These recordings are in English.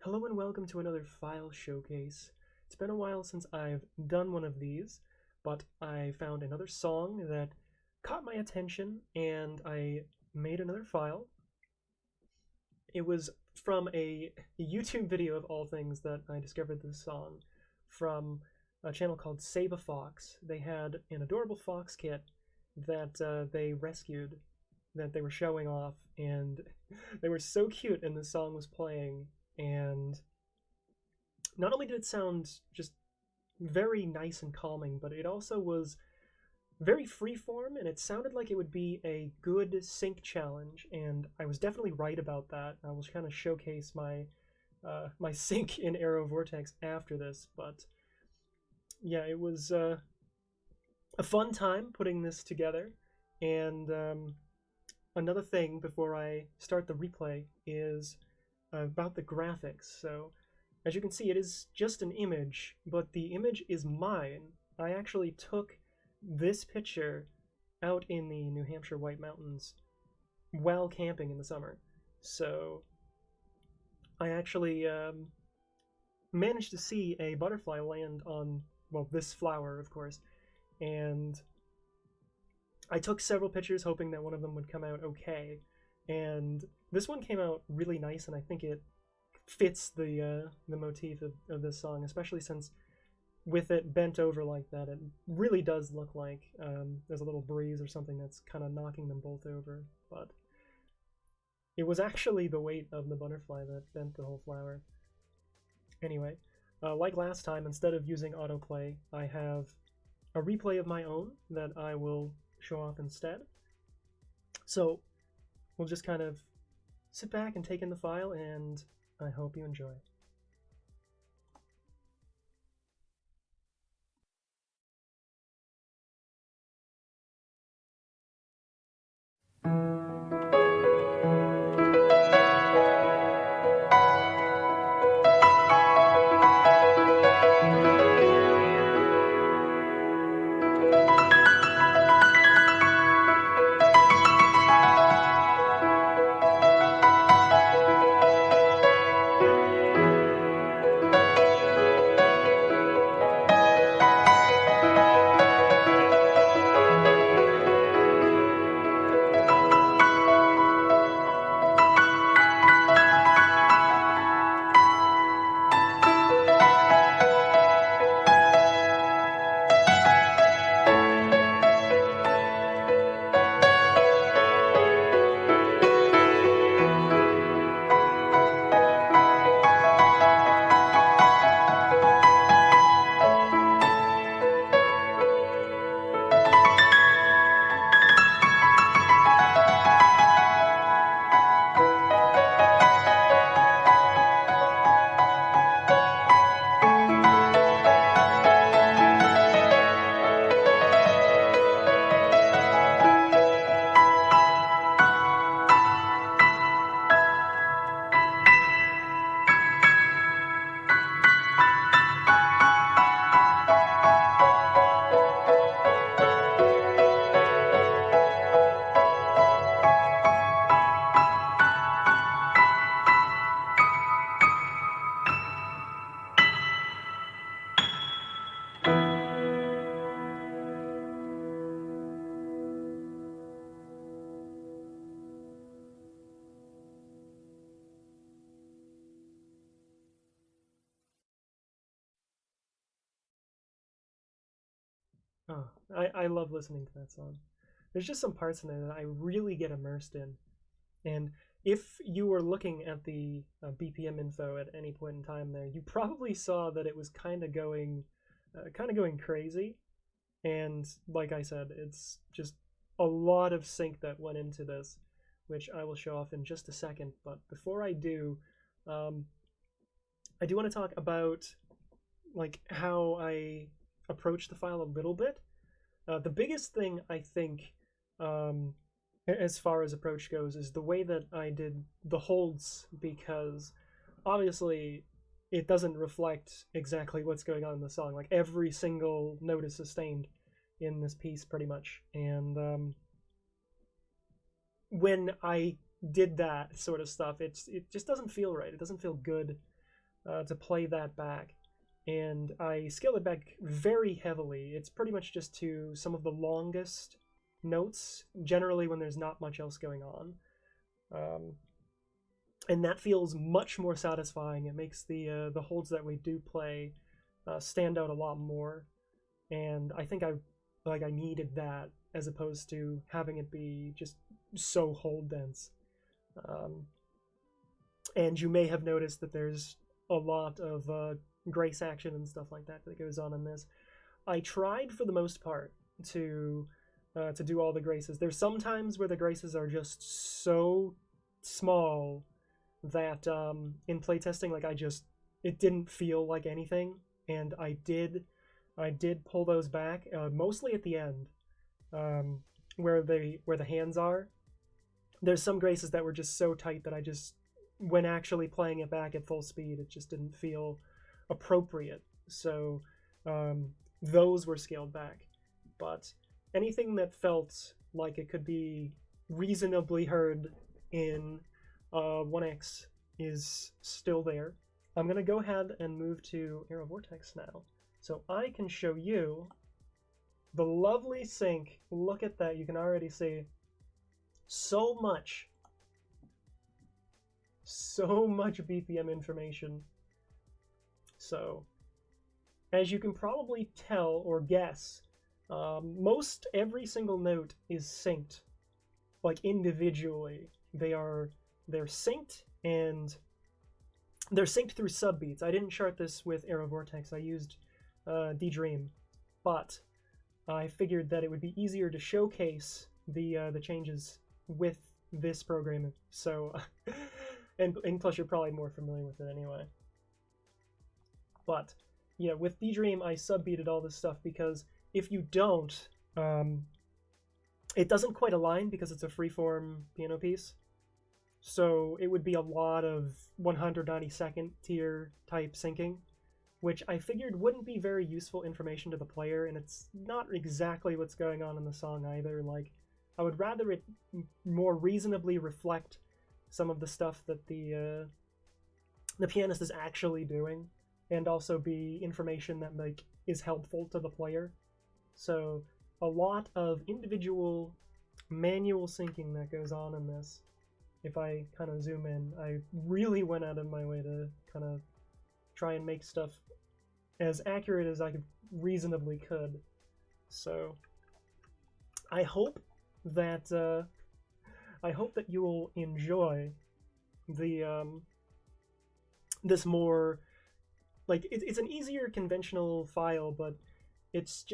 Hello and welcome to another file showcase. It's been a while since I've done one of these, but I found another song that caught my attention and I made another file. It was from a YouTube video of all things that I discovered this song from a channel called Save a Fox. They had an adorable fox kit that they rescued, that they were showing off, and they were so cute and the song was playing. And not only did it sound just very nice and calming, but it also was very freeform, and it sounded like it would be a good sync challenge. And I was definitely right about that. I will kind of showcase my sync in Aero Vortex after this, but yeah, it was a fun time putting this together. And another thing before I start the replay is about the graphics. So as you can see, it is just an image, but the image is mine. I actually took this picture out in the New Hampshire White Mountains while camping in the summer. So I actually managed to see a butterfly land on, well, this flower, of course, and I took several pictures hoping that one of them would come out okay, and this one came out really nice, and I think it fits the motif of this song, especially since with it bent over like that, it really does look like there's a little breeze or something that's kind of knocking them both over. But it was actually the weight of the butterfly that bent the whole flower. Anyway, like last time, instead of using autoplay, I have a replay of my own that I will show off instead. So we'll just kind of sit back and take in the file, and I hope you enjoy. Oh, I love listening to that song. There's just some parts in there that I really get immersed in. And if you were looking at the BPM info at any point in time there, you probably saw that it was kind of going crazy. And like I said, it's just a lot of sync that went into this, which I will show off in just a second. But before I do, I do want to talk about like how I approach the file a little bit. The biggest thing I think, as far as approach goes, is the way that I did the holds, because obviously it doesn't reflect exactly what's going on in the song. Like every single note is sustained in this piece pretty much, and when I did that sort of stuff, it just doesn't feel right. It doesn't feel good. to play that back, and I scaled it back very heavily. It's pretty much just to some of the longest notes, generally when there's not much else going on. And that feels much more satisfying. It makes the holds that we do play stand out a lot more, and I think I needed that as opposed to having it be just so hold dense. And you may have noticed that there's a lot of grace action and stuff like that that goes on in this. I tried for the most part to do all the graces. There's some times where the graces are just so small that in playtesting, like it didn't feel like anything, and I did pull those back, mostly at the end, where the hands are. There's some graces that were just so tight that when actually playing it back at full speed, it just didn't feel appropriate. So those were scaled back. But anything that felt like it could be reasonably heard in 1x is still there. I'm going to go ahead and move to Vortex now, so I can show you the lovely sync. Look at that. You can already see so much BPM information. So, as you can probably tell or guess, most every single note is synced, like individually. They're synced, and they're synced through subbeats. I didn't chart this with Vortex. I used D-Dream, but I figured that it would be easier to showcase the changes with this program. So, and plus you're probably more familiar with it anyway. But yeah, with D-Dream I subbeated all this stuff because if you don't, it doesn't quite align because it's a freeform piano piece. So it would be a lot of 192nd tier type syncing, which I figured wouldn't be very useful information to the player, and it's not exactly what's going on in the song either. Like, I would rather it more reasonably reflect some of the stuff that the pianist is actually doing, and also be information that like is helpful to the player. So a lot of individual manual syncing that goes on in this. If I kind of zoom in, I really went out of my way to kind of try and make stuff as accurate as I reasonably could. So I hope that you will enjoy the this more, like, it's an easier conventional file, but it's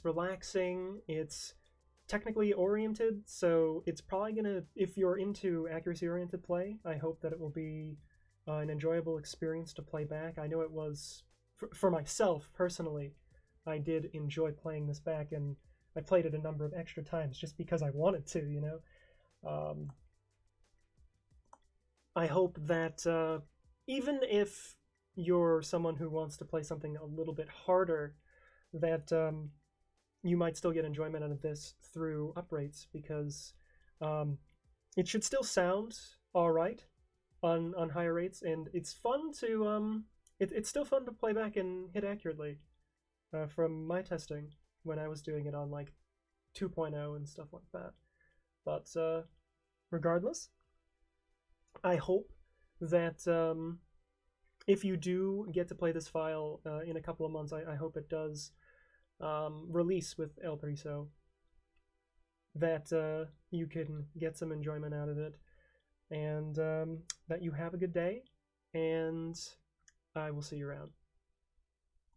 relaxing, it's technically oriented, so it's probably gonna, if you're into accuracy oriented play, I hope that it will be an enjoyable experience to play back. I know it was for myself personally. I did enjoy playing this back, and I played it a number of extra times just because I wanted to, you know. I hope that even if you're someone who wants to play something a little bit harder, that you might still get enjoyment out of this through uprates, because it should still sound all right on higher rates, and it's fun to it's still fun to play back and hit accurately from my testing when I was doing it on like 2.0 and stuff like that. But regardless, I hope that if you do get to play this file in a couple of months, I hope it does release with El Priso, that you can get some enjoyment out of it, and that you have a good day, and I will see you around.